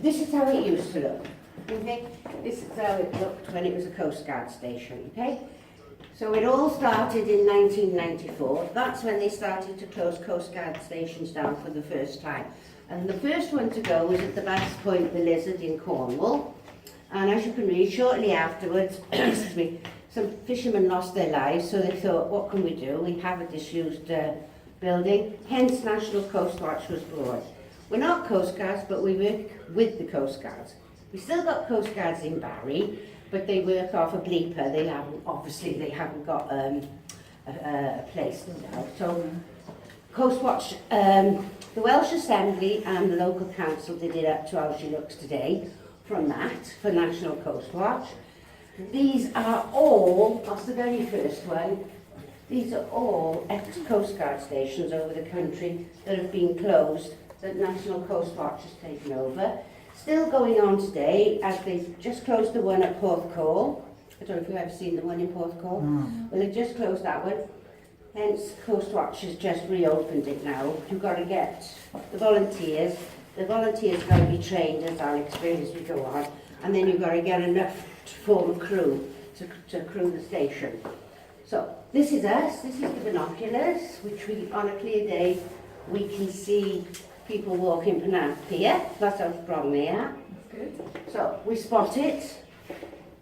this is how it used to look. Okay, this is how it looked when it was a Coast Guard station. Okay, so it all started in 1994. That's when they started to close Coast Guard stations down for the first time. And the first one to go was at the Bass Point, the Lizard in Cornwall. And as you can read, shortly afterwards, excuse me, some fishermen lost their lives, so they thought, what can we do? We have a disused building, hence National Coastwatch was born. We're not Coast Guards, but we work with the Coast Guards. We still got Coast Guards in Barry, but they work off a bleeper. They haven't got a place now. So Coastwatch, the Welsh Assembly and the local council did it up to how she looks today from that, for National Coastwatch. These are all, that's the very first one, these are all ex-Coast Guard stations over the country that have been closed, that National Coastwatch has taken over. Still going on today, as they've just closed the one at Porthcawl. I don't know if you've ever seen the one in Porthcawl. Well, they've just closed that one. Hence, Coastwatch has just reopened it now. You've got to get the volunteers. The volunteers got to be trained, as I'll explain as we go on. And then you've got to get enough to form a crew to crew the station. So, this is us. This is the binoculars, which we, on a clear day, we can see people walking Penarth Pier. That's how strong they are. Good. So we spot it,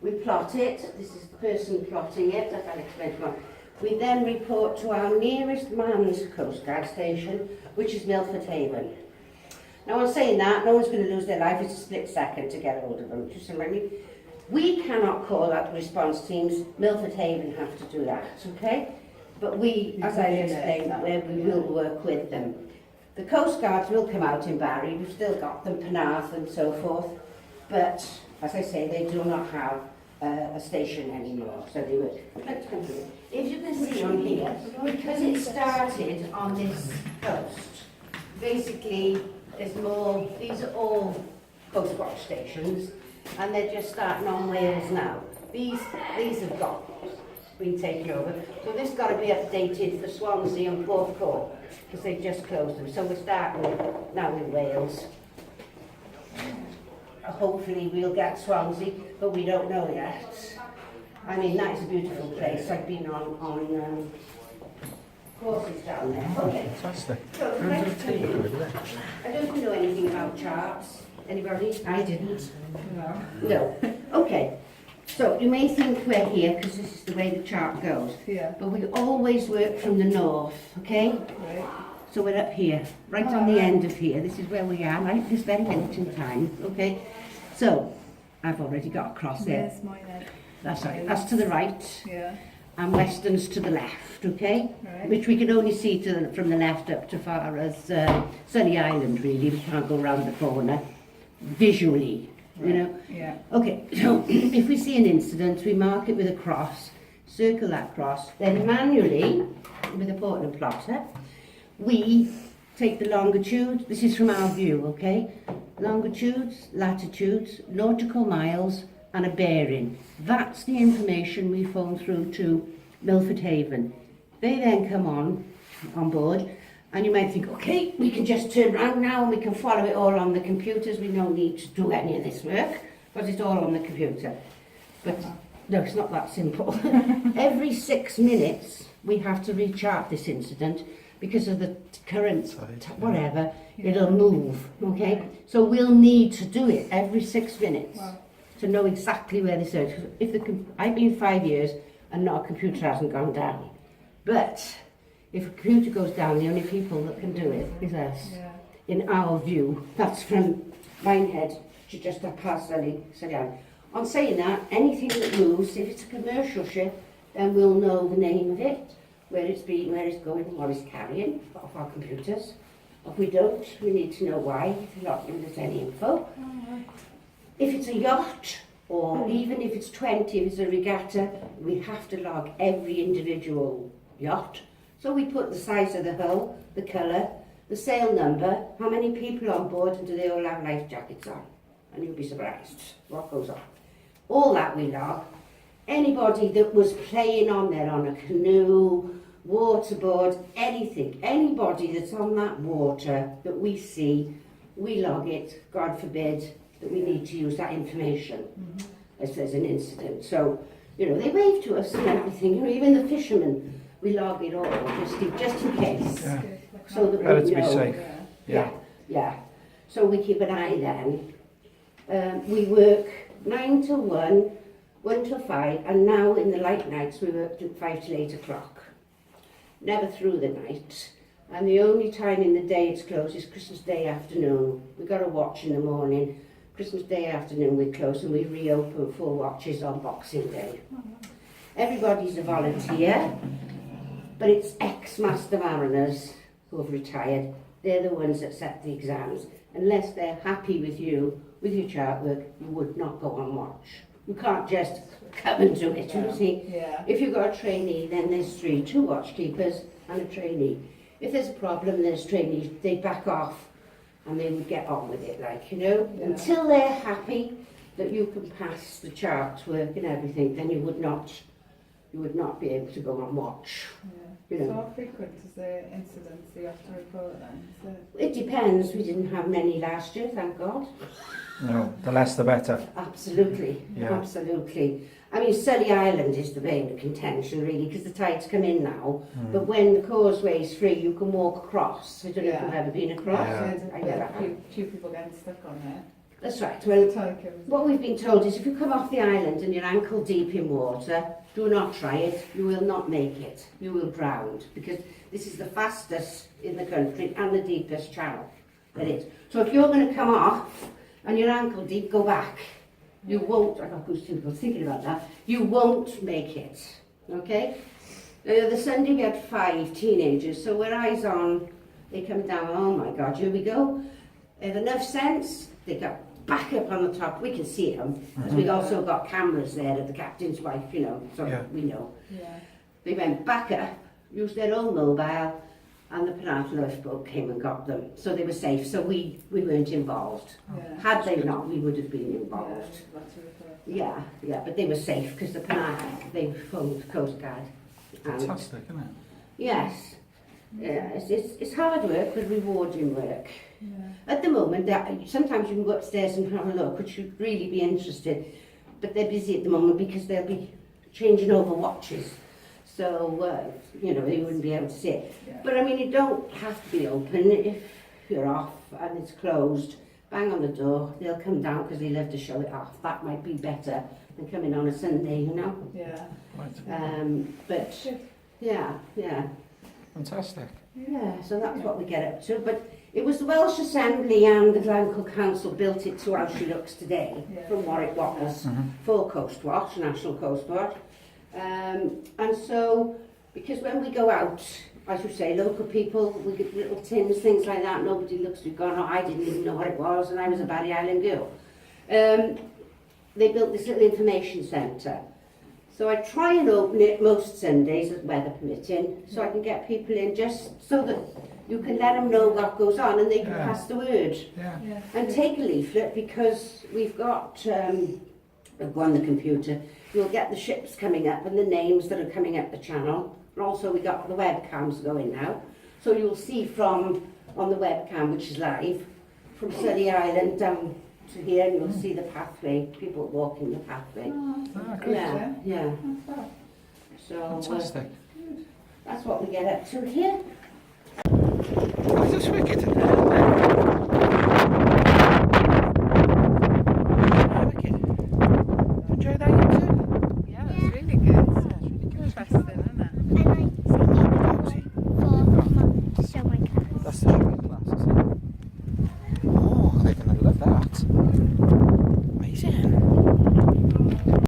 we plot it. This is the person plotting it, that I'll explain tomorrow. We then report to our nearest manned Coast Guard station, which is Milford Haven. Now, I'm saying that, no one's going to lose their life. It's a split second to get hold of them. Just remind me, we cannot call out the response teams. Milford Haven have to do that, okay? But we, as I explained, we will work with them. The Coast Guards will come out in Barry, we've still got them, Penarth and so forth, but as I say, they do not have a station anymore, so they will. If you can see on here, because it started on this coast, basically there's more, these are all Coastwatch stations, and they're just starting on Wales now. These have been taken over, so this got to be updated for Swansea and Porthcawl, because they've just closed them. So we're starting now in Wales. Hopefully we'll get Swansea, but we don't know yet. I mean, that is a beautiful place. I've been on courses down there. Okay. Fantastic. So, I don't know anything about charts. Anybody? I didn't. No. Okay. So you may think we're here because this is the way the chart goes. Yeah. But we always work from the north, okay? Right. So we're up here, right on the end of here. This is where we are, right? This very minute in time, okay? So I've already got a cross there. Yes, mine is. That's right. That's to the right. Yeah. And Western's to the left, okay? Right. Which we can only see from the left up to far as Sunny Island, really. We can't go round the corner visually. Right. You know? Yeah. Okay, so if we see an incident, we mark it with a cross, circle that cross, then manually, with a Portland plotter, we take the longitude, this is from our view, okay? Longitudes, latitudes, nautical miles, and a bearing. That's the information we phone through to Milford Haven. They then come on board, and you might think, okay, we can just turn around now and we can follow it all on the computers. We don't need to do any of this work, because it's all on the computer. But no, it's not that simple. Every 6 minutes, we have to rechart this incident because of the current, whatever, it'll move, okay? So we'll need to do it every 6 minutes to know exactly where this is. I've been 5 years and not a computer hasn't gone down. But if a computer goes down, the only people that can do it is us. Yeah. In our view, that's from Minehead to just past Surrey. On saying that, anything that moves, if it's a commercial ship, then we'll know the name of it, where it's been, where it's going, what it's carrying, off our computers. If we don't, we need to know why, if you're not giving us any info. If it's a yacht, or even if it's 20, if it's a regatta, we have to log every individual yacht. So we put the size of the hull, the colour, the sail number, how many people on board, and do they all have life jackets on? And you'll be surprised what goes on. All that we log. Anybody that was playing on there on a canoe, waterboard, anything, anybody that's on that water that we see, we log it, God forbid that we need to use that information if there's an incident. So, you know, they wave to us and everything, you know, even the fishermen, we log it all just in case. Yeah. So that Better we to be know. safe. Yeah. So we keep an eye then. We work 9 till 1, 1 till 5, and now in the light nights we work till 5 till 8 o'clock. Never through the night. And the only time in the day it's closed is Christmas Day afternoon. We've got a watch in the morning. Christmas Day afternoon we close and we reopen 4 watches on Boxing Day. Everybody's a volunteer, but it's ex-master mariners who have retired. They're the ones that set the exams. Unless they're happy with you, with your chart work, you would not go on watch. You can't just come and do it, you see. Yeah. If you've got a trainee, then there's 3, 2 watchkeepers and a trainee. If there's a problem, there's trainees, they back off and they would get on with it, like, you know. Yeah. Until they're happy that you can pass the charts work and everything, then you would not be able to go on watch. Yeah. You know. So how frequent is the incidents you have to report then? Is it? It depends. We didn't have many last year, thank God. No, the less the better. Absolutely, Yeah. absolutely. I mean, Sully Island is the main contention, really, because the tide's come in now. But when the causeway's free, you can walk across. I don't know if you've ever been across. Yeah. I never A have. few people getting stuck on it. That's right. Well, Tycoons. what we've been told is if you come off the island and you're ankle deep in water, do not try it. You will not make it. You will drown, because this is the fastest in the country and the deepest channel there is. So if you're going to come off and you're ankle deep, go back. You won't, I got goosebumps thinking about that, you won't make it, okay? The Sunday we had 5 teenagers, so we're eyes on, they come down, oh my God, here we go. They have enough sense, they got back up on the top, we can see them, because we've also got cameras there at the captain's wife, you know, so we know. Yeah. They went back up, used their own mobile, and the Penarth lifeboat came and got them. So they were safe, so we weren't involved. Yeah. Had they not, we would have been Yeah, involved. lots of reports. Yeah, but they were safe because the Penarth, they phoned the Coast Guard. And Fantastic, isn't it? yes, yeah, it's hard work but rewarding work. Yeah. At the moment, sometimes you can go upstairs and have a look, which you'd really be interested, but they're busy at the moment because they'll be changing over watches. So, you know, they wouldn't be able to see it. Yeah. But I mean, you don't have to be open. If you're off and it's closed, bang on the door, they'll come down because they love to show it off. That might be better than coming on a Sunday, you know. Yeah. Right. But, yeah. Fantastic. Yeah, so that's what we get up to. But it was the Welsh Assembly and the Glencoe Council built it to how she looks today, Yeah. from what it was Mhm. for Coastwatch, National Coastwatch. And so, because when we go out, as you say, local people, we get little tins, things like that, nobody looks, we've gone, oh, I didn't even know what it was, and I was a Barry Island girl. They built this little information centre. So I try and open it most Sundays, as weather permitting, so I can get people in just so that you can let them know what goes on and they can Yeah. pass the word. Yeah. Yeah. And take a leaflet, because we've got, go on the computer, you'll get the ships coming up and the names that are coming up the channel. And also we got the webcams going now. So you'll see from, on the webcam, which is live, from Sully Island down to here, and you'll see the pathway, people walking the pathway. Oh, Ah, good. Yeah. That's fab. So Fantastic. that's what we get up to here. Is this wicked?